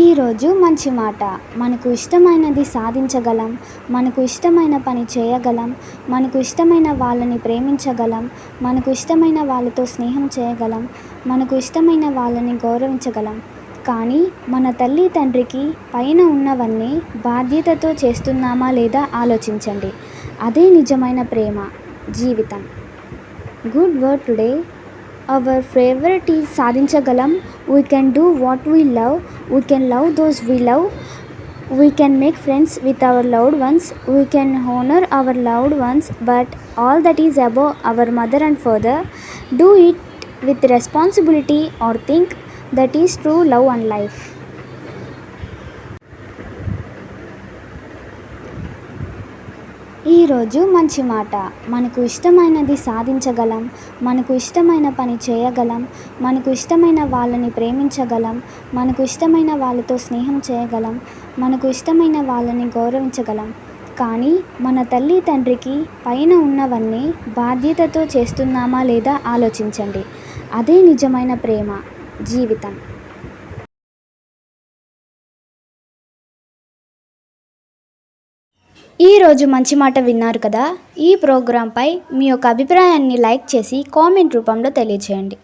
ఈరోజు మంచి మాట. మనకు ఇష్టమైనది సాధించగలం, మనకు ఇష్టమైన పని చేయగలం, మనకు ఇష్టమైన వాళ్ళని ప్రేమించగలం, మనకు ఇష్టమైన వాళ్ళతో స్నేహం చేయగలం, మనకు ఇష్టమైన వాళ్ళని గౌరవించగలం. కానీ మన తల్లి తండ్రికి పైన ఉన్నవన్నీ బాధ్యతతో చేస్తున్నామా లేదా ఆలోచించండి. అదే నిజమైన ప్రేమ, జీవితం. Good word today. Our favorite is సాధించగలం. We can do what we love. We can love those we love. We can make friends with our loved ones. We can honor our loved ones. But all that is above our mother and father. Do it with responsibility or think that is true love and life. ఈరోజు మంచి మాట. మనకు ఇష్టమైనది సాధించగలం, మనకు ఇష్టమైన పని చేయగలం, మనకు ఇష్టమైన వాళ్ళని ప్రేమించగలం, మనకు ఇష్టమైన వాళ్ళతో స్నేహం చేయగలం, మనకు ఇష్టమైన వాళ్ళని గౌరవించగలం. కానీ మన తల్లి తండ్రికి పైన ఉన్నవన్నీ బాధ్యతతో చేస్తున్నామా లేదా ఆలోచించండి. అదే నిజమైన ప్రేమ, జీవితం. ఈరోజు మంచి మాట విన్నారు కదా. ఈ ప్రోగ్రాంపై మీ యొక్క అభిప్రాయాన్ని లైక్ చేసి కామెంట్ రూపంలో తెలియచేయండి.